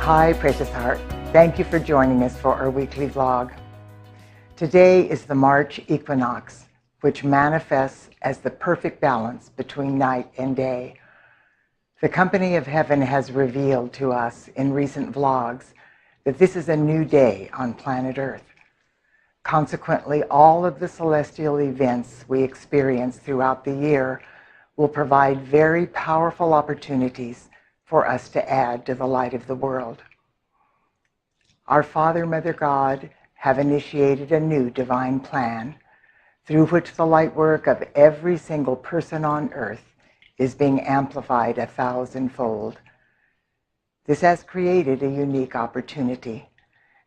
Hi, Precious Heart. Thank you for joining us for our weekly vlog. Today is the March equinox, which manifests as the perfect balance between night and day. The Company of Heaven has revealed to us in recent vlogs that this is a new day on planet Earth. Consequently, all of the celestial events we experience throughout the year will provide very powerful opportunities for us to add to the light of the world. Our Father, Mother God have initiated a new divine plan through which the light work of every single person on earth is being amplified 1,000-fold. This has created a unique opportunity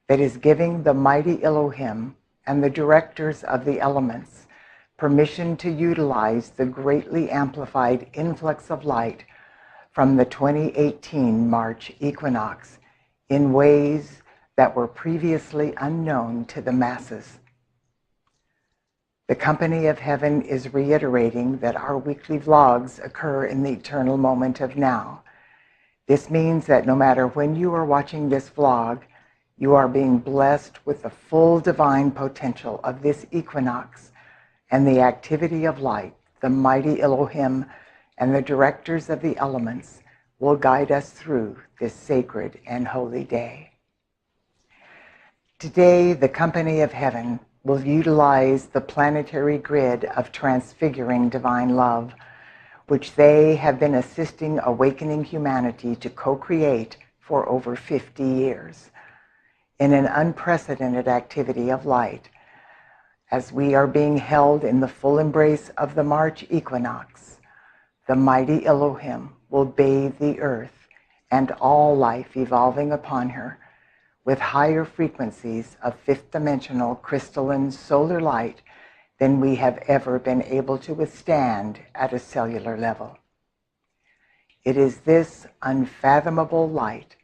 that is giving the mighty Elohim and the directors of the elements permission to utilize the greatly amplified influx of light from the 2018 March equinox in ways that were previously unknown to the masses. The Company of Heaven is reiterating that our weekly vlogs occur in the eternal moment of now. This means that no matter when you are watching this vlog, you are being blessed with the full divine potential of this equinox and the activity of light. The mighty Elohim and the directors of the elements will guide us through this sacred and holy day. Today, the Company of Heaven will utilize the planetary grid of transfiguring divine love, which they have been assisting awakening humanity to co-create for over 50 years. In an unprecedented activity of light, as we are being held in the full embrace of the March equinox, the mighty Elohim will bathe the earth and all life evolving upon her with higher frequencies of fifth-dimensional crystalline solar light than we have ever been able to withstand at a cellular level. It is this unfathomable light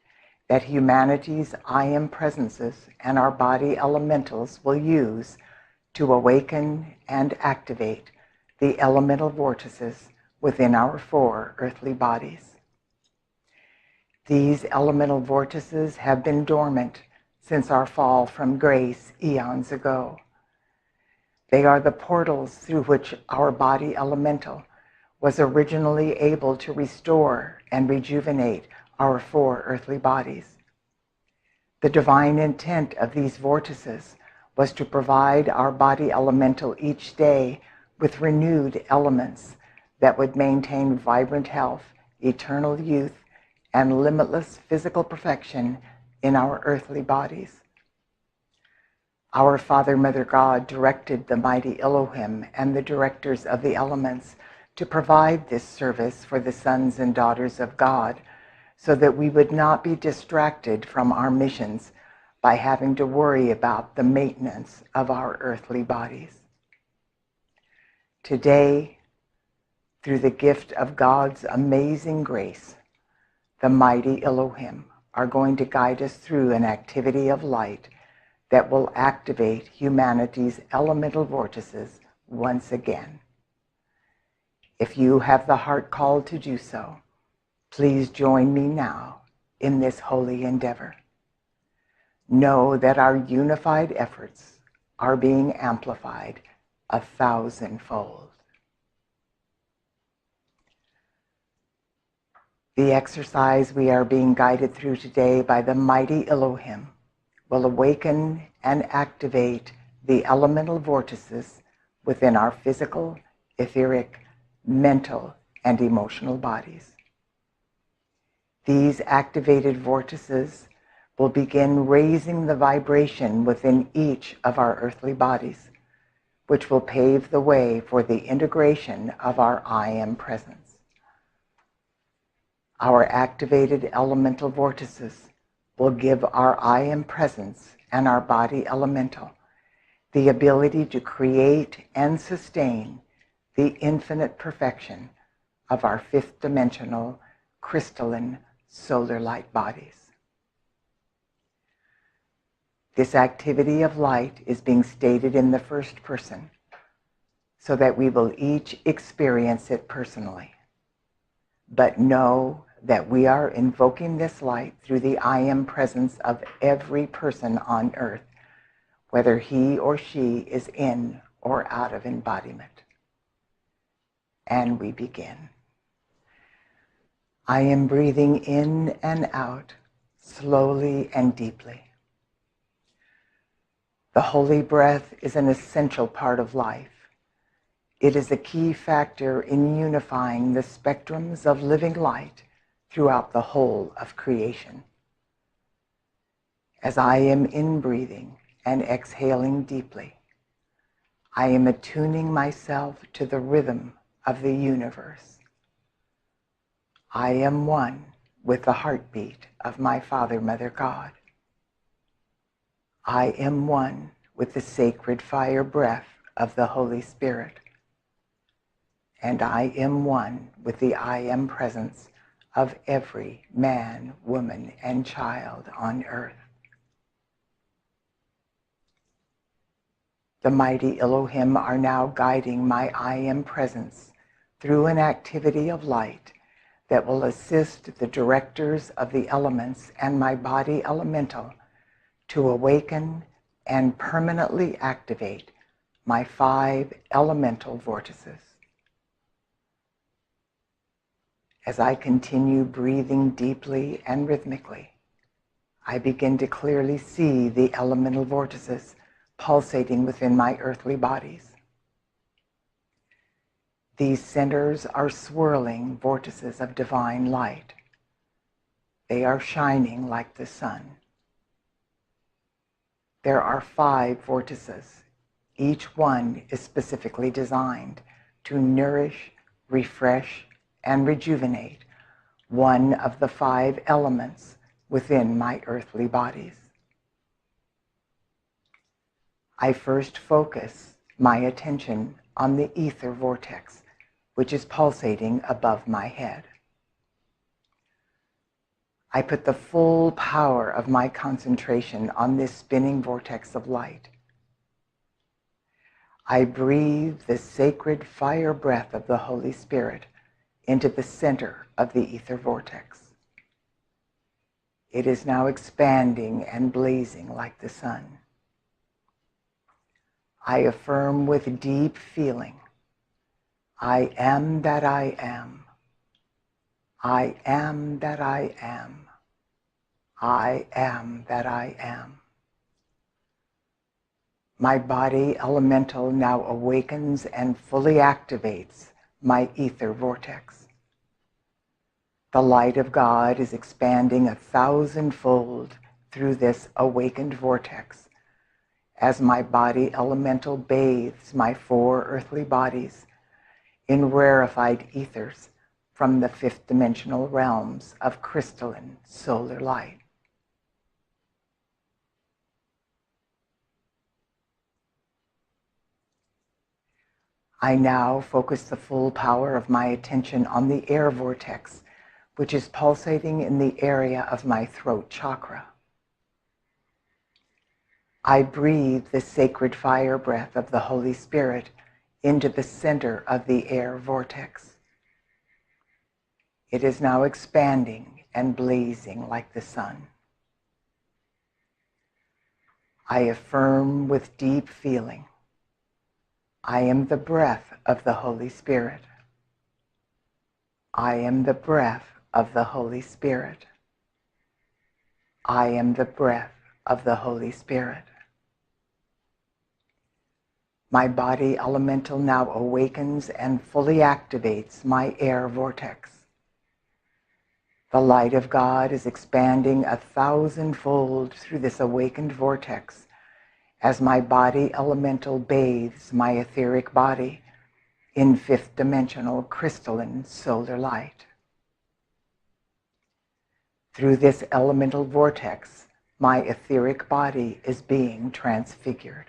that humanity's I Am presences and our body elementals will use to awaken and activate the elemental vortices within our 4 earthly bodies. These elemental vortices have been dormant since our fall from grace eons ago. They are the portals through which our body elemental was originally able to restore and rejuvenate our 4 earthly bodies. The divine intent of these vortices was to provide our body elemental each day with renewed elements that would maintain vibrant health, eternal youth, and limitless physical perfection in our earthly bodies. Our Father, Mother God directed the mighty Elohim and the directors of the elements to provide this service for the sons and daughters of God so that we would not be distracted from our missions by having to worry about the maintenance of our earthly bodies. Today, through the gift of God's amazing grace, the mighty Elohim are going to guide us through an activity of light that will activate humanity's elemental vortices once again. If you have the heart call to do so, please join me now in this holy endeavor. Know that our unified efforts are being amplified 1,000-fold. The exercise we are being guided through today by the mighty Elohim will awaken and activate the elemental vortices within our physical, etheric, mental, and emotional bodies. These activated vortices will begin raising the vibration within each of our earthly bodies, which will pave the way for the integration of our I Am presence. Our activated elemental vortices will give our I Am presence and our body elemental the ability to create and sustain the infinite perfection of our fifth-dimensional crystalline solar light bodies. This activity of light is being stated in the first person so that we will each experience it personally. But know that we are invoking this light through the I Am presence of every person on earth, whether he or she is in or out of embodiment. And we begin. I am breathing in and out, slowly and deeply. The holy breath is an essential part of life. It is a key factor in unifying the spectrums of living light throughout the whole of creation. As I am inbreathing and exhaling deeply, I am attuning myself to the rhythm of the universe. I am one with the heartbeat of my Father, Mother, God. I am one with the sacred fire breath of the Holy Spirit. And I am one with the I Am presence of every man, woman, and child on earth. The mighty Elohim are now guiding my I Am presence through an activity of light that will assist the directors of the elements and my body elemental to awaken and permanently activate my 5 elemental vortices. As I continue breathing deeply and rhythmically, I begin to clearly see the elemental vortices pulsating within my earthly bodies. These centers are swirling vortices of divine light. They are shining like the sun. There are 5 vortices. Each one is specifically designed to nourish, refresh, and rejuvenate one of the 5 elements within my earthly bodies. I first focus my attention on the ether vortex, which is pulsating above my head. I put the full power of my concentration on this spinning vortex of light. I breathe the sacred fire breath of the Holy Spirit into the center of the ether vortex. It is now expanding and blazing like the sun. I affirm with deep feeling, I am that I am. I am that I am. I am that I am. My body elemental now awakens and fully activates my ether vortex. The light of God is expanding 1,000-fold through this awakened vortex as my body elemental bathes my 4 earthly bodies in rarefied ethers from the 5th dimensional realms of crystalline solar light. I now focus the full power of my attention on the air vortex, which is pulsating in the area of my throat chakra. I breathe the sacred fire breath of the Holy Spirit into the center of the air vortex. It is now expanding and blazing like the sun. I affirm with deep feeling, I am the breath of the Holy Spirit. I am the breath of the Holy Spirit. I am the breath of the Holy Spirit. My body elemental now awakens and fully activates my air vortex. The light of God is expanding 1,000-fold through this awakened vortex as my body elemental bathes my etheric body in 5th dimensional crystalline solar light. Through this elemental vortex, my etheric body is being transfigured.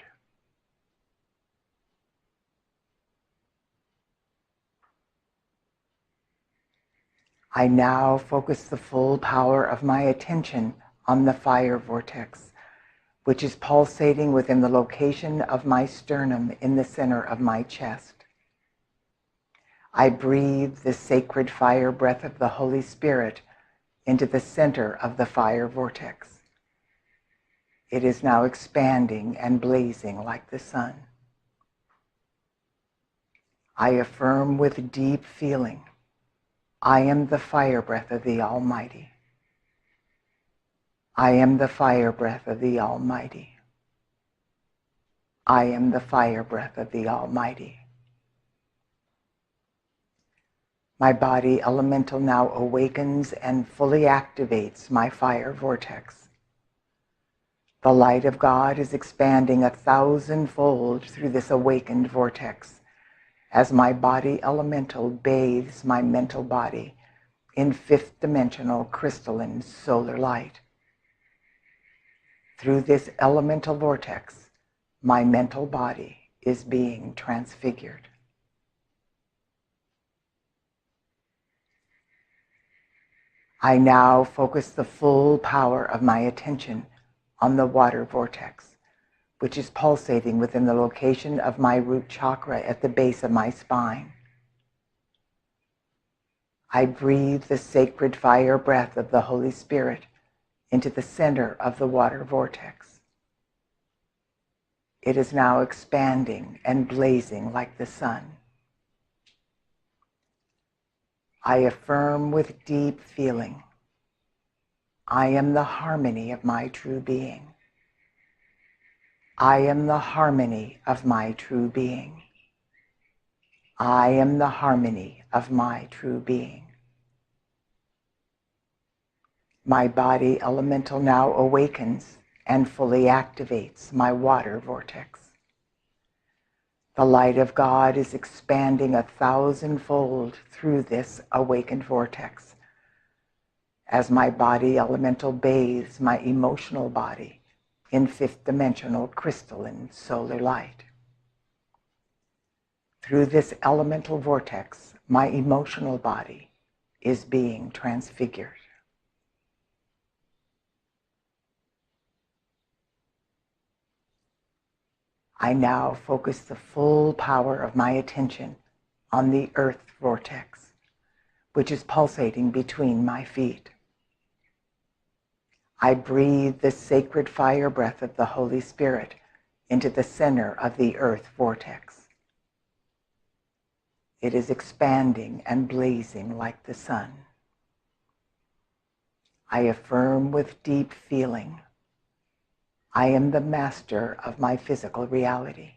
I now focus the full power of my attention on the fire vortex, which is pulsating within the location of my sternum in the center of my chest. I breathe the sacred fire breath of the Holy Spirit into the center of the fire vortex. It is now expanding and blazing like the sun. I affirm with deep feeling, I am the fire breath of the Almighty. I am the fire breath of the Almighty. I am the fire breath of the Almighty. My body elemental now awakens and fully activates my fire vortex. The light of God is expanding 1,000-fold through this awakened vortex as my body elemental bathes my mental body in fifth-dimensional crystalline solar light. Through this elemental vortex, my mental body is being transfigured. I now focus the full power of my attention on the water vortex, which is pulsating within the location of my root chakra at the base of my spine. I breathe the sacred fire breath of the Holy Spirit into the center of the water vortex. It is now expanding and blazing like the sun. I affirm with deep feeling, I am the harmony of my true being. I am the harmony of my true being. I am the harmony of my true being. My body elemental now awakens and fully activates my water vortex. The light of God is expanding 1,000-fold through this awakened vortex as my body elemental bathes my emotional body in fifth-dimensional crystalline solar light. Through this elemental vortex, my emotional body is being transfigured. I now focus the full power of my attention on the earth vortex, which is pulsating between my feet. I breathe the sacred fire breath of the Holy Spirit into the center of the earth vortex. It is expanding and blazing like the sun. I affirm with deep feeling, I am the master of my physical reality.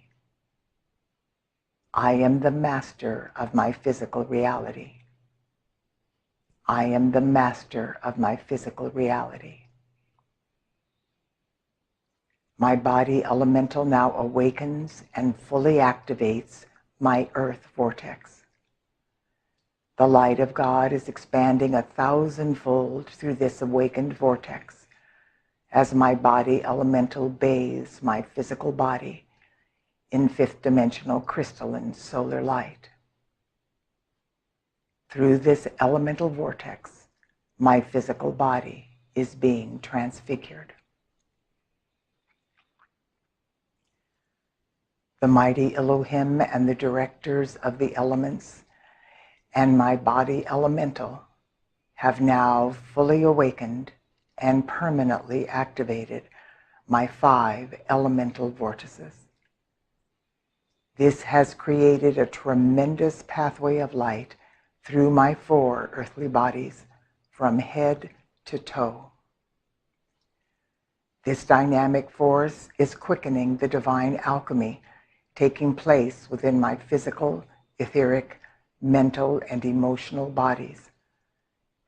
I am the master of my physical reality. I am the master of my physical reality. My body elemental now awakens and fully activates my earth vortex. The light of God is expanding 1,000-fold through this awakened vortex as my body elemental bathes my physical body in fifth-dimensional crystalline solar light. Through this elemental vortex, my physical body is being transfigured. The mighty Elohim and the directors of the elements and my body elemental have now fully awakened and permanently activated my 5 elemental vortices. This has created a tremendous pathway of light through my 4 earthly bodies from head to toe. This dynamic force is quickening the divine alchemy taking place within my physical, etheric, mental, and emotional bodies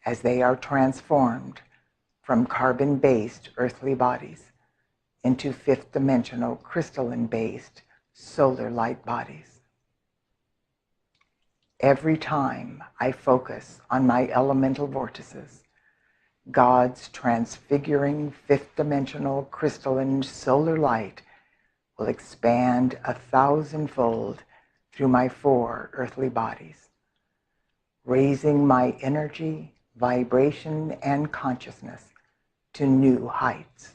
as they are transformed from carbon-based earthly bodies into fifth-dimensional crystalline-based solar light bodies. Every time I focus on my elemental vortices, God's transfiguring fifth-dimensional crystalline solar light will expand 1,000-fold through my 4 earthly bodies, raising my energy, vibration, and consciousness to new heights.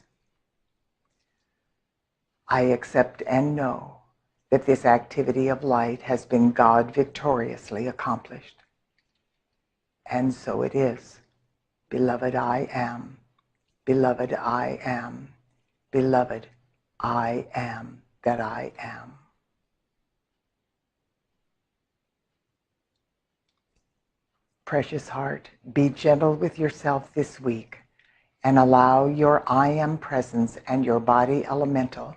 I accept and know that this activity of light has been God victoriously accomplished. And so it is. Beloved, I am. Beloved, I am. Beloved, I am that I am. Precious heart, be gentle with yourself this week and allow your I am presence and your body elemental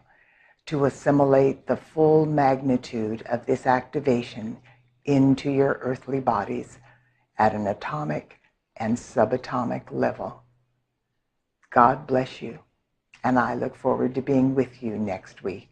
to assimilate the full magnitude of this activation into your earthly bodies at an atomic and subatomic level. God bless you, and I look forward to being with you next week.